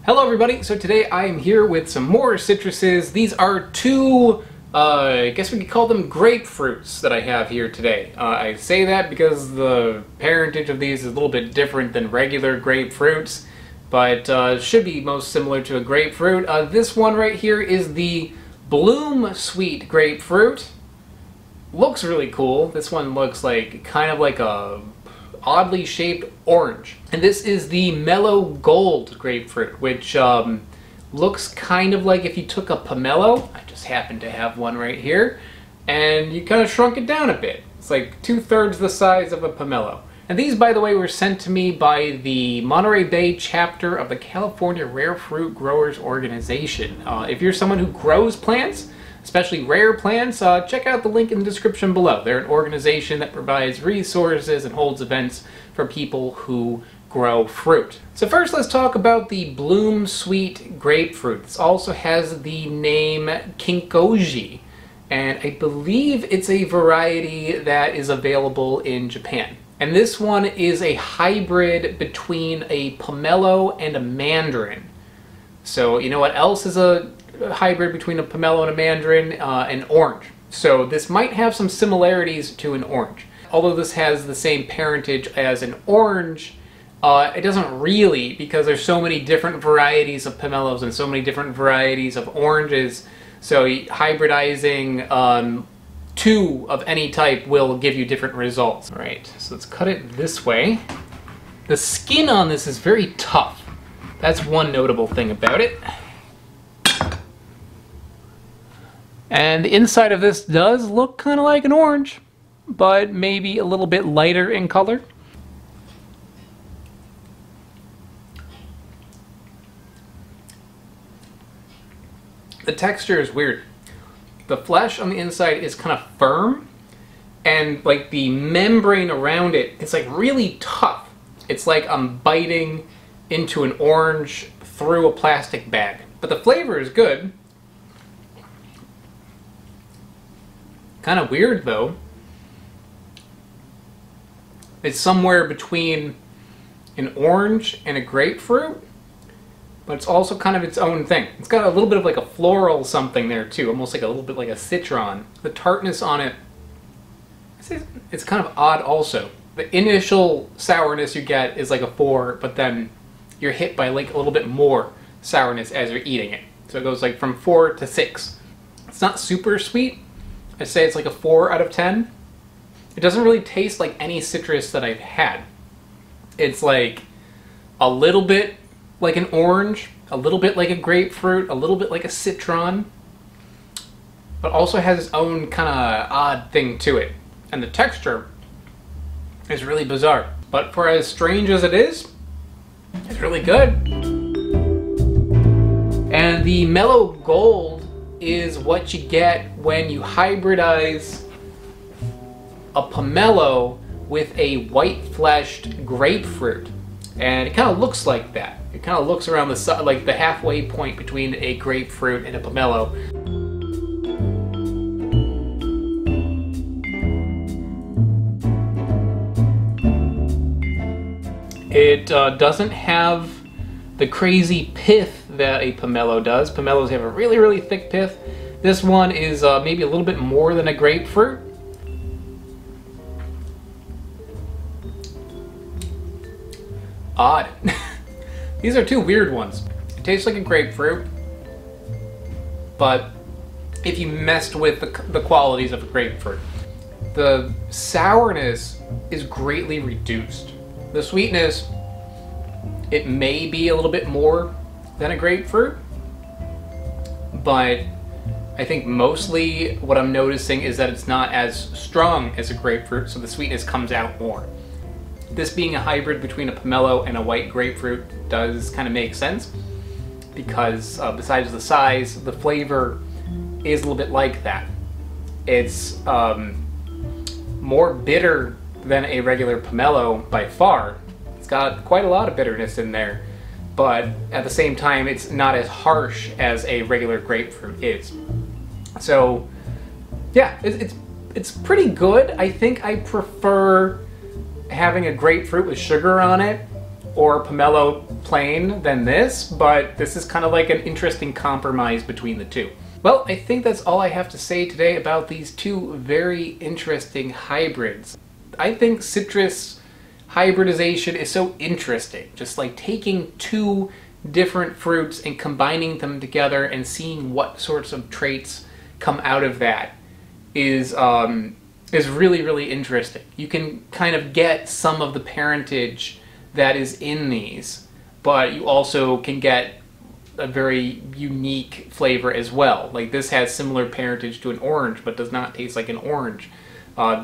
Hello everybody, so today I am here with some more citruses. These are two, I guess we could call them grapefruits that I have here today. I say that because the parentage of these is a little bit different than regular grapefruits, but should be most similar to a grapefruit. This one right here is the Bloomsweet grapefruit. Looks really cool. This one looks like kind of like a oddly shaped orange. And this is the Melogold Grapefruit, which looks kind of like if you took a pomelo, I just happen to have one right here, and you kind of shrunk it down a bit. It's like 2/3 the size of a pomelo. And these, by the way, were sent to me by the Monterey Bay chapter of the California Rare Fruit Growers Organization. If you're someone who grows plants, especially rare plants, check out the link in the description below. They're an organization that provides resources and holds events for people who grow fruit. So first let's talk about the Bloomsweet grapefruit. This also has the name Kinkoji, and I believe it's a variety that is available in Japan. And this one is a hybrid between a pomelo and a mandarin. So you know what else is a hybrid between a pomelo and a mandarin? An orange. So this might have some similarities to an orange. Although this has the same parentage as an orange, it doesn't really, because there's so many different varieties of pomelos and so many different varieties of oranges. So hybridizing two of any type will give you different results. All right, so let's cut it this way. The skin on this is very tough. That's one notable thing about it. And the inside of this does look kind of like an orange, but maybe a little bit lighter in color. The texture is weird. The flesh on the inside is kind of firm, and like the membrane around it, it's like really tough. It's like I'm biting into an orange through a plastic bag. But the flavor is good. Kind of weird though. It's somewhere between an orange and a grapefruit, but it's also kind of its own thing. It's got a little bit of like a floral something there too, almost like a little bit like a citron. The tartness on it, it's kind of odd also. The initial sourness you get is like a 4, but then you're hit by like a little bit more sourness as you're eating it. So it goes like from 4 to 6. It's not super sweet. I'd say it's like a 4 out of 10. It doesn't really taste like any citrus that I've had. It's like a little bit like an orange, a little bit like a grapefruit, a little bit like a citron, but also has its own kind of odd thing to it. And the texture is really bizarre. But for as strange as it is, it's really good. And the Melogold is what you get when you hybridize a pomelo with a white-fleshed grapefruit. And it kind of looks like that. It kind of looks around the side, like the halfway point between a grapefruit and a pomelo. It doesn't have the crazy pith that a pomelo does. Pomelos have a really, really thick pith. This one is maybe a little bit more than a grapefruit. Odd. These are two weird ones. It tastes like a grapefruit, but if you messed with the qualities of a grapefruit. The sourness is greatly reduced. The sweetness, it may be a little bit more than a grapefruit, but I think mostly what I'm noticing is that it's not as strong as a grapefruit, so the sweetness comes out more. This being a hybrid between a pomelo and a white grapefruit does kind of make sense, because besides the size, the flavor is a little bit like that. It's more bitter than a regular pomelo by far. It's got quite a lot of bitterness in there, but at the same time it's not as harsh as a regular grapefruit is. So yeah, it's pretty good. I think I prefer having a grapefruit with sugar on it or pomelo plain than this, but this is kind of like an interesting compromise between the two. Well, I think that's all I have to say today about these two very interesting hybrids. I think citrus hybridization is so interesting, just like taking two different fruits and combining them together and seeing what sorts of traits come out of that is really, really interesting. You can kind of get some of the parentage that is in these, but you also can get a very unique flavor as well. Like this has similar parentage to an orange, but does not taste like an orange.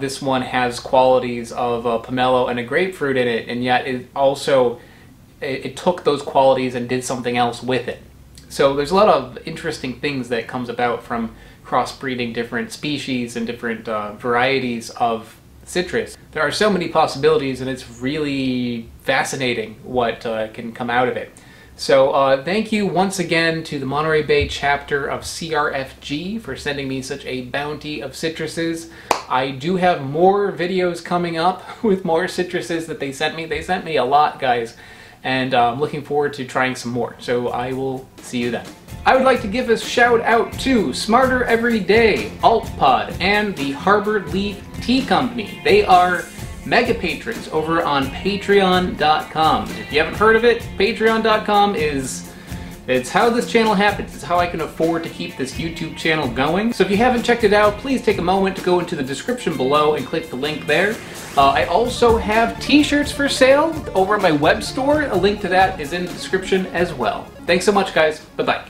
This one has qualities of a pomelo and a grapefruit in it, and yet it took those qualities and did something else with it. So there's a lot of interesting things that comes about from crossbreeding different species and different varieties of citrus. There are so many possibilities, and it's really fascinating what can come out of it. So thank you once again to the Monterey Bay chapter of CRFG for sending me such a bounty of citruses. I do have more videos coming up with more citruses that they sent me. They sent me a lot, guys, and I'm looking forward to trying some more. So I will see you then. I would like to give a shout out to Smarter Every Day, AltPod, and the Harbor Leaf Tea Company. They are mega patrons over on patreon.com. If you haven't heard of it, patreon.com it's how this channel happens. It's how I can afford to keep this YouTube channel going. So if you haven't checked it out, please take a moment to go into the description below and click the link there. I also have t-shirts for sale over at my web store. A link to that is in the description as well. Thanks so much, guys. Bye-bye.